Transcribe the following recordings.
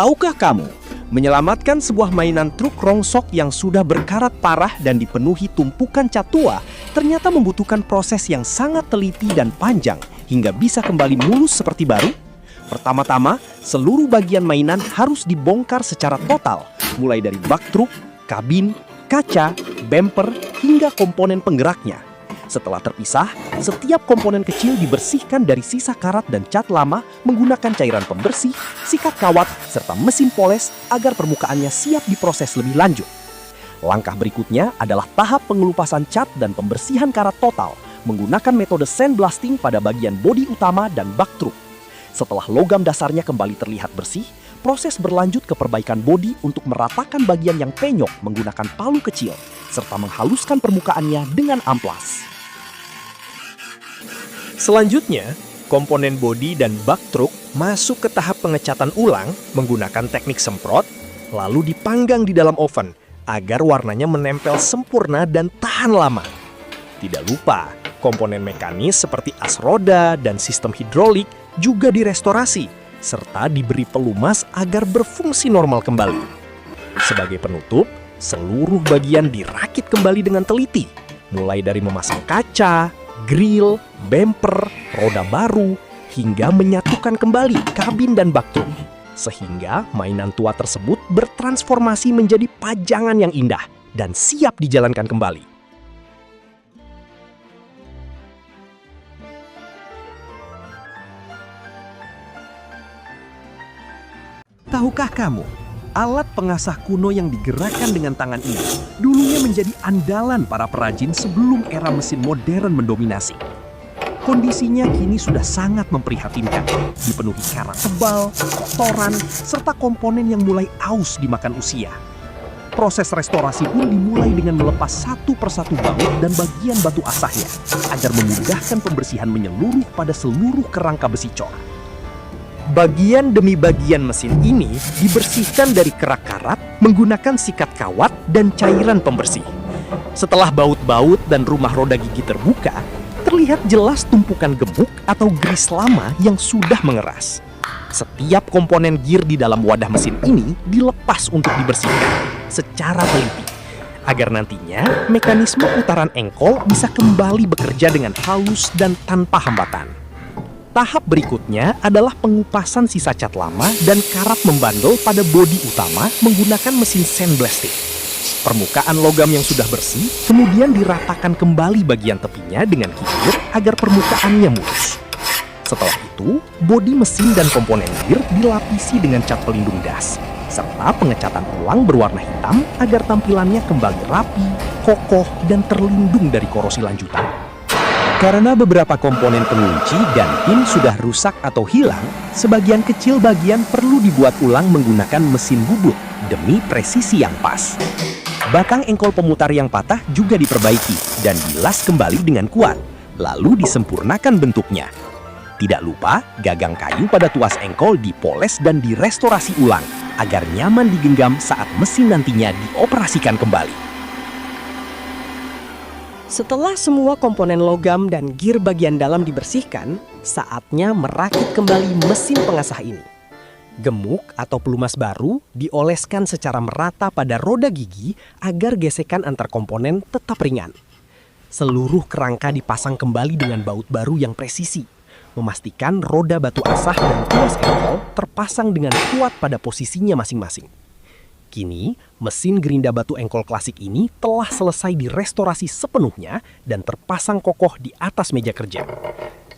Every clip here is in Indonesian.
Tahukah kamu, menyelamatkan sebuah mainan truk rongsok yang sudah berkarat parah dan dipenuhi tumpukan cat tua ternyata membutuhkan proses yang sangat teliti dan panjang hingga bisa kembali mulus seperti baru? Pertama-tama, seluruh bagian mainan harus dibongkar secara total, mulai dari bak truk, kabin, kaca, bumper, hingga komponen penggeraknya. Setelah terpisah, setiap komponen kecil dibersihkan dari sisa karat dan cat lama menggunakan cairan pembersih, sikat kawat, serta mesin poles agar permukaannya siap diproses lebih lanjut. Langkah berikutnya adalah tahap pengelupasan cat dan pembersihan karat total menggunakan metode sandblasting pada bagian bodi utama dan bak truk. Setelah logam dasarnya kembali terlihat bersih, proses berlanjut ke perbaikan bodi untuk meratakan bagian yang penyok menggunakan palu kecil, serta menghaluskan permukaannya dengan amplas. Selanjutnya, komponen bodi dan bak truk masuk ke tahap pengecatan ulang menggunakan teknik semprot, lalu dipanggang di dalam oven agar warnanya menempel sempurna dan tahan lama. Tidak lupa, komponen mekanis seperti as roda dan sistem hidrolik juga direstorasi, serta diberi pelumas agar berfungsi normal kembali. Sebagai penutup, seluruh bagian dirakit kembali dengan teliti, mulai dari memasang kaca, grill, bumper, roda baru, hingga menyatukan kembali kabin dan bak truk. Sehingga mainan tua tersebut bertransformasi menjadi pajangan yang indah dan siap dijalankan kembali. Tahukah kamu, alat pengasah kuno yang digerakkan dengan tangan ini dulunya menjadi andalan para perajin sebelum era mesin modern mendominasi. Kondisinya kini sudah sangat memprihatinkan, dipenuhi karat tebal, kotoran, serta komponen yang mulai aus dimakan usia. Proses restorasi pun dimulai dengan melepas satu persatu baut dan bagian batu asahnya, agar memudahkan pembersihan menyeluruh pada seluruh kerangka besi cor. Bagian demi bagian mesin ini dibersihkan dari kerak karat menggunakan sikat kawat dan cairan pembersih. Setelah baut-baut dan rumah roda gigi terbuka, terlihat jelas tumpukan gemuk atau gris lama yang sudah mengeras. Setiap komponen gear di dalam wadah mesin ini dilepas untuk dibersihkan secara teliti, agar nantinya mekanisme putaran engkol bisa kembali bekerja dengan halus dan tanpa hambatan. Tahap berikutnya adalah pengupasan sisa cat lama dan karat membandel pada bodi utama menggunakan mesin sandblasting. Permukaan logam yang sudah bersih kemudian diratakan kembali bagian tepinya dengan kikir agar permukaannya mulus. Setelah itu, bodi mesin dan komponen gear dilapisi dengan cat pelindung das, serta pengecatan ulang berwarna hitam agar tampilannya kembali rapi, kokoh, dan terlindung dari korosi lanjutan. Karena beberapa komponen pengunci dan pin sudah rusak atau hilang, sebagian kecil bagian perlu dibuat ulang menggunakan mesin bubut demi presisi yang pas. Batang engkol pemutar yang patah juga diperbaiki dan dilas kembali dengan kuat, lalu disempurnakan bentuknya. Tidak lupa, gagang kayu pada tuas engkol dipoles dan direstorasi ulang agar nyaman digenggam saat mesin nantinya dioperasikan kembali. Setelah semua komponen logam dan gear bagian dalam dibersihkan, saatnya merakit kembali mesin pengasah ini. Gemuk atau pelumas baru dioleskan secara merata pada roda gigi agar gesekan antar komponen tetap ringan. Seluruh kerangka dipasang kembali dengan baut baru yang presisi, memastikan roda batu asah dan tuas engkol terpasang dengan kuat pada posisinya masing-masing. Kini, mesin gerinda batu engkol klasik ini telah selesai direstorasi sepenuhnya dan terpasang kokoh di atas meja kerja.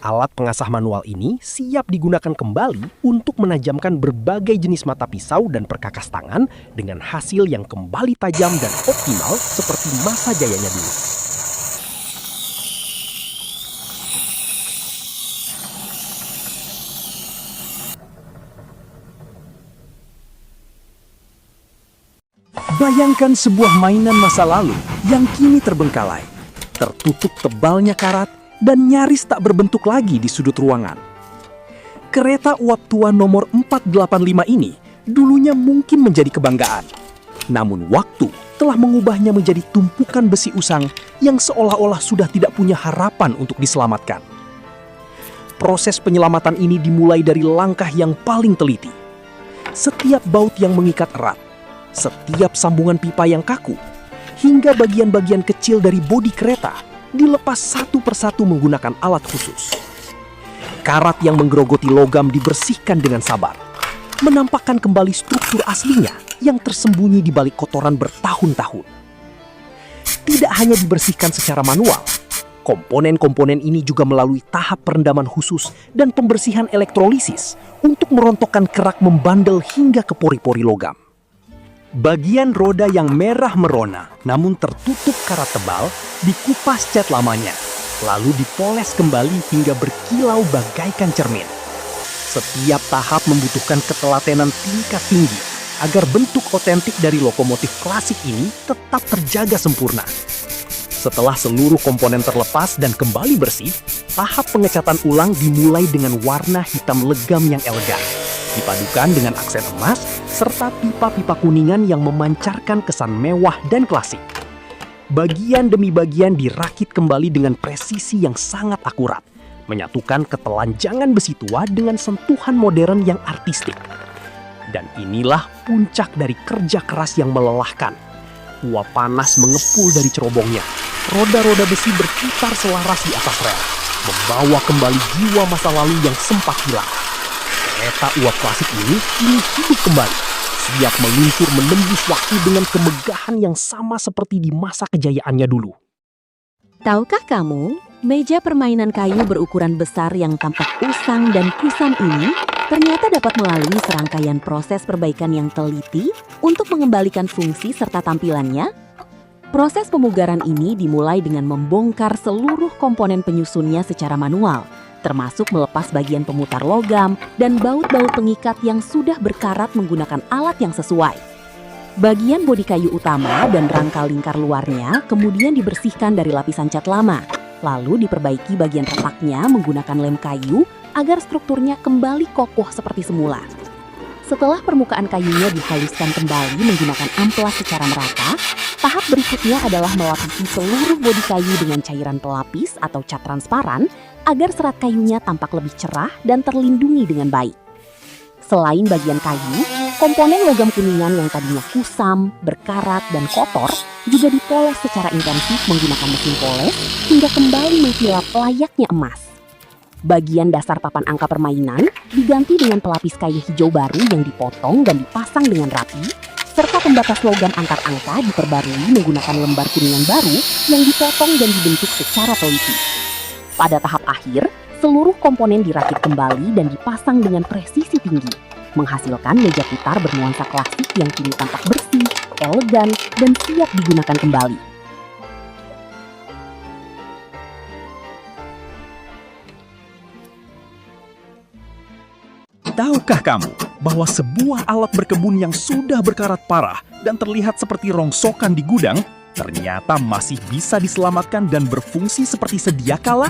Alat pengasah manual ini siap digunakan kembali untuk menajamkan berbagai jenis mata pisau dan perkakas tangan dengan hasil yang kembali tajam dan optimal seperti masa jayanya dulu. Bayangkan sebuah mainan masa lalu yang kini terbengkalai, tertutup tebalnya karat, dan nyaris tak berbentuk lagi di sudut ruangan. Kereta uap tua nomor 485 ini dulunya mungkin menjadi kebanggaan. Namun waktu telah mengubahnya menjadi tumpukan besi usang yang seolah-olah sudah tidak punya harapan untuk diselamatkan. Proses penyelamatan ini dimulai dari langkah yang paling teliti. Setiap baut yang mengikat erat, setiap sambungan pipa yang kaku, hingga bagian-bagian kecil dari bodi kereta dilepas satu persatu menggunakan alat khusus. Karat yang menggerogoti logam dibersihkan dengan sabar, menampakkan kembali struktur aslinya yang tersembunyi di balik kotoran bertahun-tahun. Tidak hanya dibersihkan secara manual, komponen-komponen ini juga melalui tahap perendaman khusus dan pembersihan elektrolisis untuk merontokkan kerak membandel hingga ke pori-pori logam. Bagian roda yang merah merona namun tertutup karat tebal dikupas cat lamanya, lalu dipoles kembali hingga berkilau bagaikan cermin. Setiap tahap membutuhkan ketelatenan tingkat tinggi agar bentuk otentik dari lokomotif klasik ini tetap terjaga sempurna. Setelah seluruh komponen terlepas dan kembali bersih, tahap pengecatan ulang dimulai dengan warna hitam legam yang elegan, dipadukan dengan aksen emas serta pipa-pipa kuningan yang memancarkan kesan mewah dan klasik. Bagian demi bagian dirakit kembali dengan presisi yang sangat akurat, menyatukan ketelanjangan besi tua dengan sentuhan modern yang artistik. Dan inilah puncak dari kerja keras yang melelahkan. Uap panas mengepul dari cerobongnya. Roda-roda besi berputar selaras di atas rel, membawa kembali jiwa masa lalu yang sempat hilang. Kereta uap klasik ini kini hidup kembali, siap meluncur menembus waktu dengan kemegahan yang sama seperti di masa kejayaannya dulu. Tahukah kamu, meja permainan kayu berukuran besar yang tampak usang dan kusam ini ternyata dapat melalui serangkaian proses perbaikan yang teliti untuk mengembalikan fungsi serta tampilannya? Proses pemugaran ini dimulai dengan membongkar seluruh komponen penyusunnya secara manual, termasuk melepas bagian pemutar logam dan baut-baut pengikat yang sudah berkarat menggunakan alat yang sesuai. Bagian bodi kayu utama dan rangka lingkar luarnya kemudian dibersihkan dari lapisan cat lama, lalu diperbaiki bagian retaknya menggunakan lem kayu agar strukturnya kembali kokoh seperti semula. Setelah permukaan kayunya dihaluskan kembali menggunakan amplas secara merata, tahap berikutnya adalah melapisi seluruh bodi kayu dengan cairan pelapis atau cat transparan agar serat kayunya tampak lebih cerah dan terlindungi dengan baik. Selain bagian kayu, komponen logam kuningan yang tadinya kusam, berkarat, dan kotor juga dipoles secara intensif menggunakan mesin poles hingga kembali mengkilap layaknya emas. Bagian dasar papan angka permainan diganti dengan pelapis kayu hijau baru yang dipotong dan dipasang dengan rapi, serta pembatas logam antar angka diperbarui menggunakan lembar kuningan baru yang dipotong dan dibentuk secara teliti. Pada tahap akhir, seluruh komponen dirakit kembali dan dipasang dengan presisi tinggi, menghasilkan meja putar bernuansa klasik yang kini tampak bersih, elegan, dan siap digunakan kembali. Tahukah kamu bahwa sebuah alat berkebun yang sudah berkarat parah dan terlihat seperti rongsokan di gudang, ternyata masih bisa diselamatkan dan berfungsi seperti sedia kala?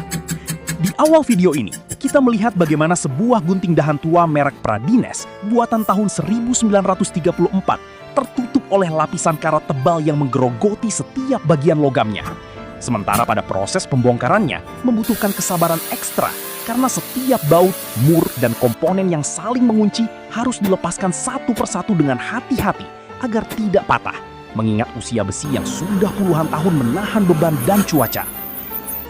Di awal video ini, kita melihat bagaimana sebuah gunting dahan tua merek Pradines buatan tahun 1934 tertutup oleh lapisan karat tebal yang menggerogoti setiap bagian logamnya. Sementara pada proses pembongkarannya membutuhkan kesabaran ekstra karena setiap baut, mur, dan komponen yang saling mengunci harus dilepaskan satu persatu dengan hati-hati agar tidak patah, mengingat usia besi yang sudah puluhan tahun menahan beban dan cuaca.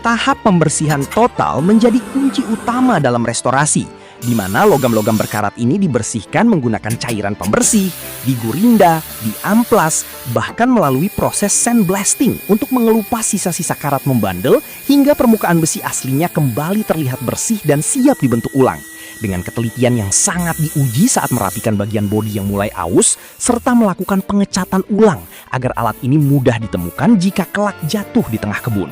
Tahap pembersihan total menjadi kunci utama dalam restorasi, di mana logam-logam berkarat ini dibersihkan menggunakan cairan pembersih, digurinda, diamplas, bahkan melalui proses sandblasting untuk mengelupas sisa-sisa karat membandel hingga permukaan besi aslinya kembali terlihat bersih dan siap dibentuk ulang. Dengan ketelitian yang sangat diuji saat merapikan bagian bodi yang mulai aus, serta melakukan pengecatan ulang agar alat ini mudah ditemukan jika kelak jatuh di tengah kebun.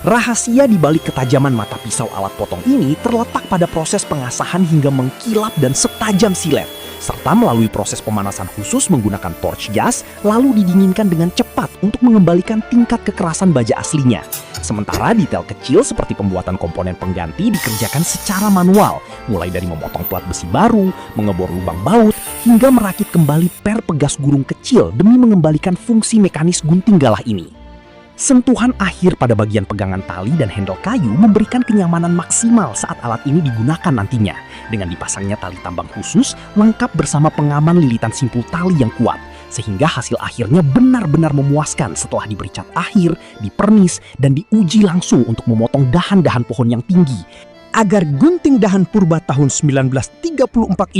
Rahasia di balik ketajaman mata pisau alat potong ini terletak pada proses pengasahan hingga mengkilap dan setajam silet, serta melalui proses pemanasan khusus menggunakan torch gas lalu didinginkan dengan cepat untuk mengembalikan tingkat kekerasan baja aslinya. Sementara detail kecil seperti pembuatan komponen pengganti dikerjakan secara manual, mulai dari memotong plat besi baru, mengebor lubang baut, hingga merakit kembali per pegas gurung kecil demi mengembalikan fungsi mekanis gunting galah ini. Sentuhan akhir pada bagian pegangan tali dan handle kayu memberikan kenyamanan maksimal saat alat ini digunakan nantinya. Dengan dipasangnya tali tambang khusus, lengkap bersama pengaman lilitan simpul tali yang kuat. Sehingga hasil akhirnya benar-benar memuaskan setelah diberi cat akhir, dipernis, dan diuji langsung untuk memotong dahan-dahan pohon yang tinggi. Agar gunting dahan purba tahun 1934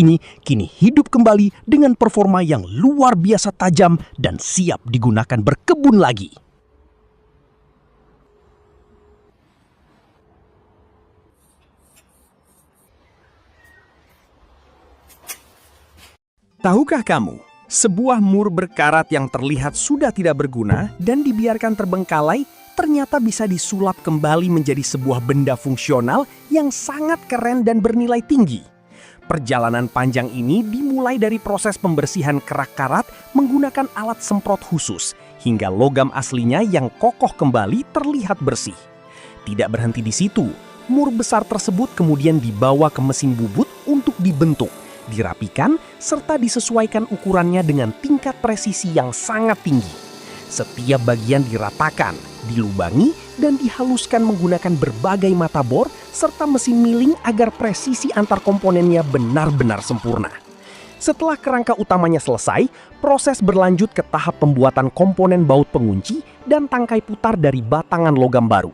ini kini hidup kembali dengan performa yang luar biasa tajam dan siap digunakan berkebun lagi. Tahukah kamu, sebuah mur berkarat yang terlihat sudah tidak berguna dan dibiarkan terbengkalai ternyata bisa disulap kembali menjadi sebuah benda fungsional yang sangat keren dan bernilai tinggi. Perjalanan panjang ini dimulai dari proses pembersihan kerak karat menggunakan alat semprot khusus, hingga logam aslinya yang kokoh kembali terlihat bersih. Tidak berhenti di situ, mur besar tersebut kemudian dibawa ke mesin bubut untuk dibentuk, dirapikan, serta disesuaikan ukurannya dengan tingkat presisi yang sangat tinggi. Setiap bagian diratakan, dilubangi, dan dihaluskan menggunakan berbagai mata bor serta mesin milling agar presisi antar komponennya benar-benar sempurna. Setelah kerangka utamanya selesai, proses berlanjut ke tahap pembuatan komponen baut pengunci dan tangkai putar dari batangan logam baru.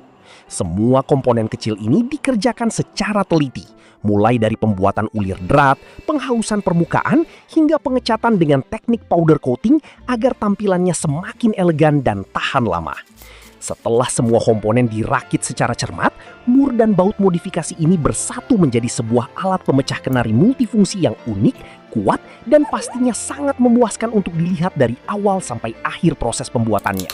Semua komponen kecil ini dikerjakan secara teliti, mulai dari pembuatan ulir drat, penghalusan permukaan, hingga pengecatan dengan teknik powder coating agar tampilannya semakin elegan dan tahan lama. Setelah semua komponen dirakit secara cermat, mur dan baut modifikasi ini bersatu menjadi sebuah alat pemecah kenari multifungsi yang unik, kuat, dan pastinya sangat memuaskan untuk dilihat dari awal sampai akhir proses pembuatannya.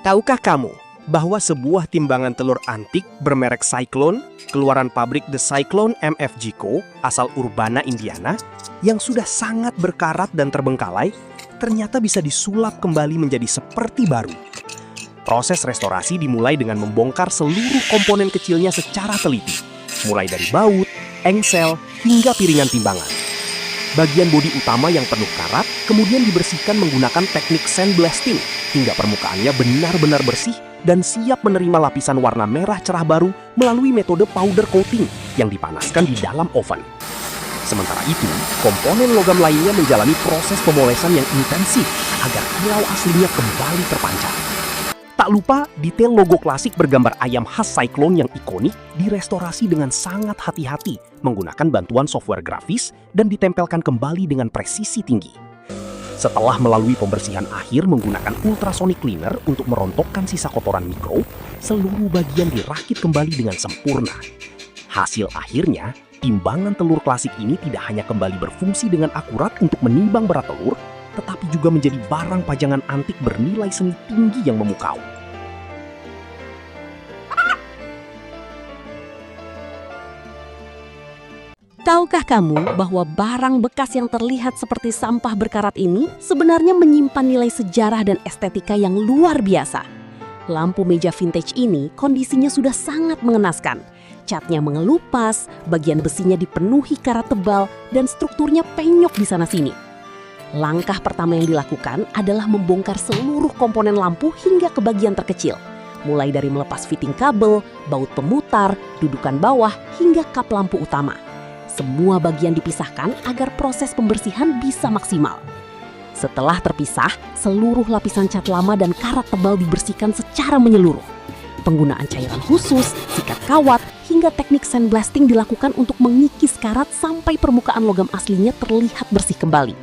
Tahukah kamu bahwa sebuah timbangan telur antik bermerek Cyclone, keluaran pabrik The Cyclone MFG Co. asal Urbana, Indiana, yang sudah sangat berkarat dan terbengkalai, ternyata bisa disulap kembali menjadi seperti baru. Proses restorasi dimulai dengan membongkar seluruh komponen kecilnya secara teliti, mulai dari baut, engsel, hingga piringan timbangan. Bagian bodi utama yang penuh karat kemudian dibersihkan menggunakan teknik sandblasting hingga permukaannya benar-benar bersih dan siap menerima lapisan warna merah cerah baru melalui metode powder coating yang dipanaskan di dalam oven. Sementara itu, komponen logam lainnya menjalani proses pemolesan yang intensif agar kilau aslinya kembali terpancar. Tak lupa, detail logo klasik bergambar ayam khas Cyclone yang ikonik direstorasi dengan sangat hati-hati menggunakan bantuan software grafis dan ditempelkan kembali dengan presisi tinggi. Setelah melalui pembersihan akhir menggunakan ultrasonic cleaner untuk merontokkan sisa kotoran mikro, seluruh bagian dirakit kembali dengan sempurna. Hasil akhirnya, timbangan telur klasik ini tidak hanya kembali berfungsi dengan akurat untuk menimbang berat telur, tetapi juga menjadi barang pajangan antik bernilai seni tinggi yang memukau. Tahukah kamu bahwa barang bekas yang terlihat seperti sampah berkarat ini sebenarnya menyimpan nilai sejarah dan estetika yang luar biasa? Lampu meja vintage ini kondisinya sudah sangat mengenaskan. Catnya mengelupas, bagian besinya dipenuhi karat tebal, dan strukturnya penyok di sana-sini. Langkah pertama yang dilakukan adalah membongkar seluruh komponen lampu hingga ke bagian terkecil. Mulai dari melepas fitting kabel, baut pemutar, dudukan bawah, hingga kap lampu utama. Semua bagian dipisahkan agar proses pembersihan bisa maksimal. Setelah terpisah, seluruh lapisan cat lama dan karat tebal dibersihkan secara menyeluruh. Penggunaan cairan khusus, sikat kawat, hingga teknik sandblasting dilakukan untuk mengikis karat sampai permukaan logam aslinya terlihat bersih kembali.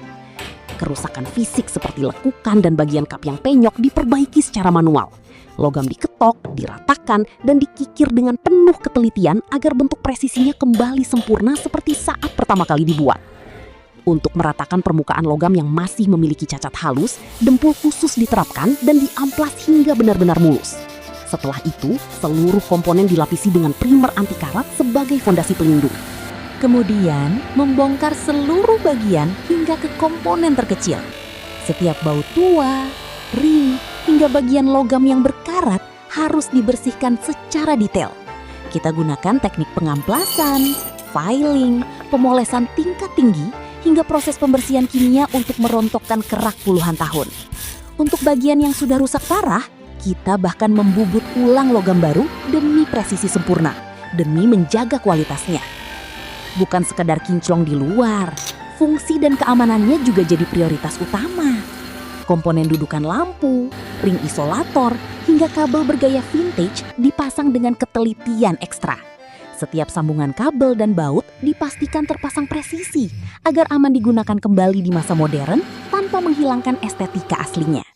Kerusakan fisik seperti lekukan dan bagian kap yang penyok diperbaiki secara manual. Logam diketok, diratakan, dan dikikir dengan penuh ketelitian agar bentuk presisinya kembali sempurna seperti saat pertama kali dibuat. Untuk meratakan permukaan logam yang masih memiliki cacat halus, dempul khusus diterapkan dan diamplas hingga benar-benar mulus. Setelah itu, seluruh komponen dilapisi dengan primer anti karat sebagai fondasi pelindung. Kemudian, membongkar seluruh bagian hingga ke komponen terkecil. Setiap baut tua, ring, hingga bagian logam yang berkarat harus dibersihkan secara detail. Kita gunakan teknik pengamplasan, filing, pemolesan tingkat tinggi, hingga proses pembersihan kimia untuk merontokkan kerak puluhan tahun. Untuk bagian yang sudah rusak parah, kita bahkan membubut ulang logam baru demi presisi sempurna, demi menjaga kualitasnya. Bukan sekedar kinclong di luar, fungsi dan keamanannya juga jadi prioritas utama. Komponen dudukan lampu, ring isolator, hingga kabel bergaya vintage dipasang dengan ketelitian ekstra. Setiap sambungan kabel dan baut dipastikan terpasang presisi agar aman digunakan kembali di masa modern tanpa menghilangkan estetika aslinya.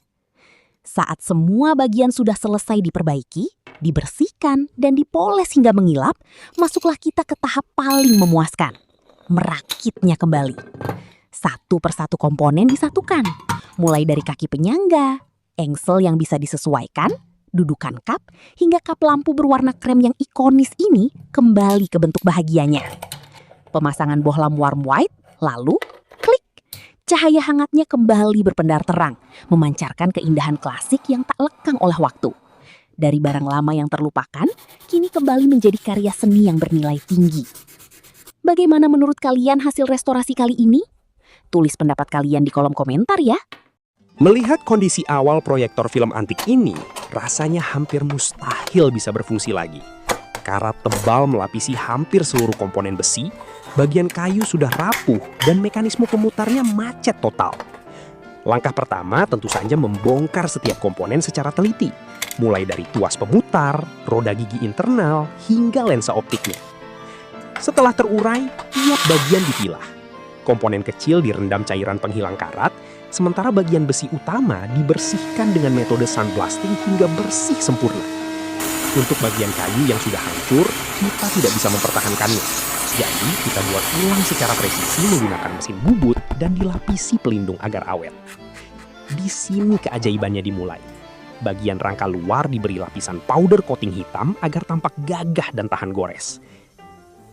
Saat semua bagian sudah selesai diperbaiki, dibersihkan, dan dipoles hingga mengilap, masuklah kita ke tahap paling memuaskan, merakitnya kembali. Satu persatu komponen disatukan, mulai dari kaki penyangga, engsel yang bisa disesuaikan, dudukan kap, hingga kap lampu berwarna krem yang ikonis ini kembali ke bentuk bahagianya. Pemasangan bohlam warm white, lalu klik. Cahaya hangatnya kembali berpendar terang, memancarkan keindahan klasik yang tak lekang oleh waktu. Dari barang lama yang terlupakan, kini kembali menjadi karya seni yang bernilai tinggi. Bagaimana menurut kalian hasil restorasi kali ini? Tulis pendapat kalian di kolom komentar ya. Melihat kondisi awal proyektor film antik ini, rasanya hampir mustahil bisa berfungsi lagi. Karat tebal melapisi hampir seluruh komponen besi, bagian kayu sudah rapuh dan mekanisme pemutarnya macet total. Langkah pertama tentu saja membongkar setiap komponen secara teliti, mulai dari tuas pemutar, roda gigi internal, hingga lensa optiknya. Setelah terurai, tiap bagian dipilah. Komponen kecil direndam cairan penghilang karat, sementara bagian besi utama dibersihkan dengan metode sandblasting hingga bersih sempurna. Untuk bagian kayu yang sudah hancur, kita tidak bisa mempertahankannya. Jadi, kita buat ulang secara presisi menggunakan mesin bubut dan dilapisi pelindung agar awet. Di sini keajaibannya dimulai. Bagian rangka luar diberi lapisan powder coating hitam agar tampak gagah dan tahan gores.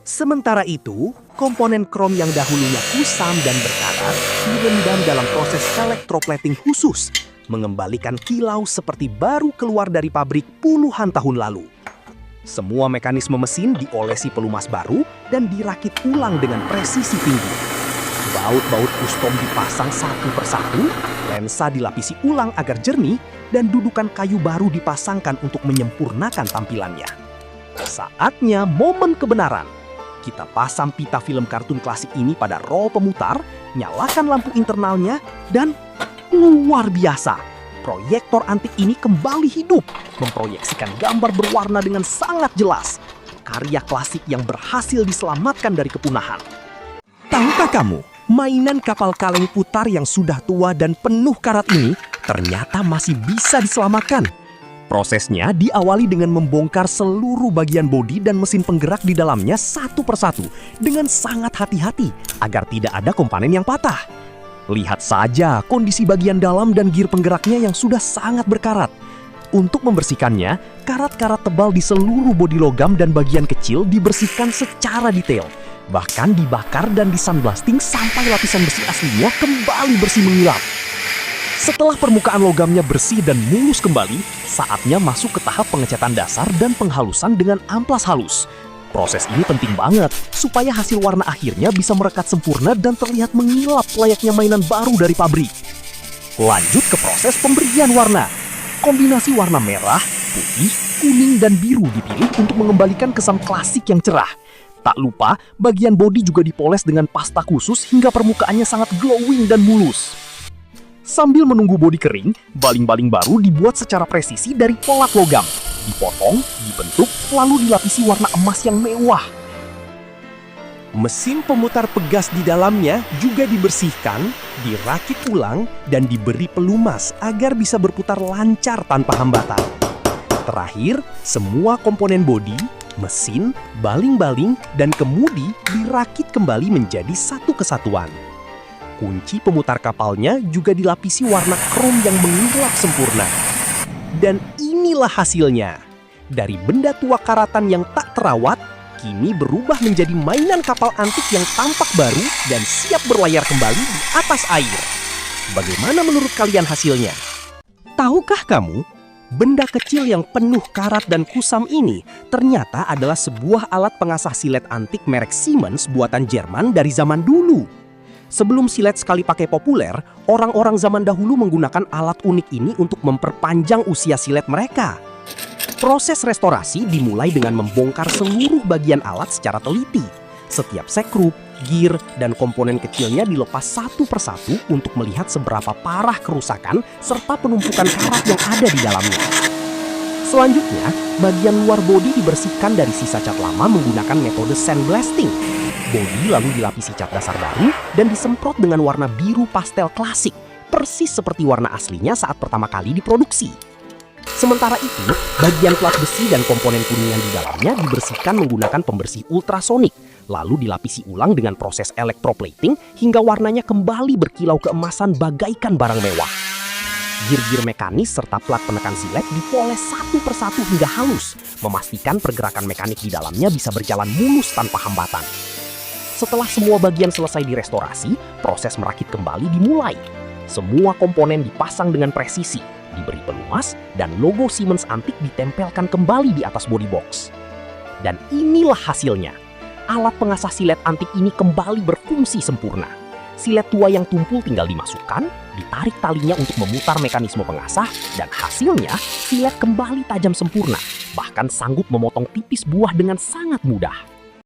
Sementara itu, komponen krom yang dahulunya kusam dan berkarat direndam dalam proses electroplating khusus, mengembalikan kilau seperti baru keluar dari pabrik puluhan tahun lalu. Semua mekanisme mesin diolesi pelumas baru dan dirakit ulang dengan presisi tinggi. Baut-baut custom dipasang satu persatu, lensa dilapisi ulang agar jernih, dan dudukan kayu baru dipasangkan untuk menyempurnakan tampilannya. Saatnya momen kebenaran. Kita pasang pita film kartun klasik ini pada roll pemutar, nyalakan lampu internalnya, dan luar biasa. Proyektor antik ini kembali hidup, memproyeksikan gambar berwarna dengan sangat jelas. Karya klasik yang berhasil diselamatkan dari kepunahan. Tahukah kamu, mainan kapal kaleng putar yang sudah tua dan penuh karat ini ternyata masih bisa diselamatkan. Prosesnya diawali dengan membongkar seluruh bagian bodi dan mesin penggerak di dalamnya satu persatu dengan sangat hati-hati agar tidak ada komponen yang patah. Lihat saja kondisi bagian dalam dan gear penggeraknya yang sudah sangat berkarat. Untuk membersihkannya, karat-karat tebal di seluruh bodi logam dan bagian kecil dibersihkan secara detail. Bahkan dibakar dan disandblasting sampai lapisan besi aslinya kembali bersih mengilap. Setelah permukaan logamnya bersih dan mulus kembali, saatnya masuk ke tahap pengecatan dasar dan penghalusan dengan amplas halus. Proses ini penting banget supaya hasil warna akhirnya bisa merekat sempurna dan terlihat mengilap layaknya mainan baru dari pabrik. Lanjut ke proses pemberian warna. Kombinasi warna merah, putih, kuning, dan biru dipilih untuk mengembalikan kesan klasik yang cerah. Tak lupa, bagian bodi juga dipoles dengan pasta khusus hingga permukaannya sangat glowing dan mulus. Sambil menunggu bodi kering, baling-baling baru dibuat secara presisi dari polak logam. Dipotong, dibentuk, lalu dilapisi warna emas yang mewah. Mesin pemutar pegas di dalamnya juga dibersihkan, dirakit ulang, dan diberi pelumas agar bisa berputar lancar tanpa hambatan. Terakhir, semua komponen bodi, mesin, baling-baling, dan kemudi dirakit kembali menjadi satu kesatuan. Kunci pemutar kapalnya juga dilapisi warna krom yang mengilap sempurna. Dan inilah hasilnya. Dari benda tua karatan yang tak terawat, kini berubah menjadi mainan kapal antik yang tampak baru dan siap berlayar kembali di atas air. Bagaimana menurut kalian hasilnya? Tahukah kamu, benda kecil yang penuh karat dan kusam ini ternyata adalah sebuah alat pengasah silet antik merek Siemens buatan Jerman dari zaman dulu. Sebelum silet sekali pakai populer, orang-orang zaman dahulu menggunakan alat unik ini untuk memperpanjang usia silet mereka. Proses restorasi dimulai dengan membongkar seluruh bagian alat secara teliti. Setiap sekrup, gear, dan komponen kecilnya dilepas satu persatu untuk melihat seberapa parah kerusakan serta penumpukan karat yang ada di dalamnya. Selanjutnya, bagian luar bodi dibersihkan dari sisa cat lama menggunakan metode sandblasting. Bodi lalu dilapisi cat dasar baru dan disemprot dengan warna biru pastel klasik, persis seperti warna aslinya saat pertama kali diproduksi. Sementara itu, bagian plat besi dan komponen kuningan di dalamnya dibersihkan menggunakan pembersih ultrasonik, lalu dilapisi ulang dengan proses electroplating hingga warnanya kembali berkilau keemasan bagaikan barang mewah. Gir-gir mekanis serta plat penekan silet dipoles satu persatu hingga halus, memastikan pergerakan mekanik di dalamnya bisa berjalan mulus tanpa hambatan. Setelah semua bagian selesai direstorasi, proses merakit kembali dimulai. Semua komponen dipasang dengan presisi, diberi pelumas, dan logo Siemens antik ditempelkan kembali di atas body box. Dan inilah hasilnya. Alat pengasah silet antik ini kembali berfungsi sempurna. Silet tua yang tumpul tinggal dimasukkan, ditarik talinya untuk memutar mekanisme pengasah, dan hasilnya silet kembali tajam sempurna, bahkan sanggup memotong tipis buah dengan sangat mudah.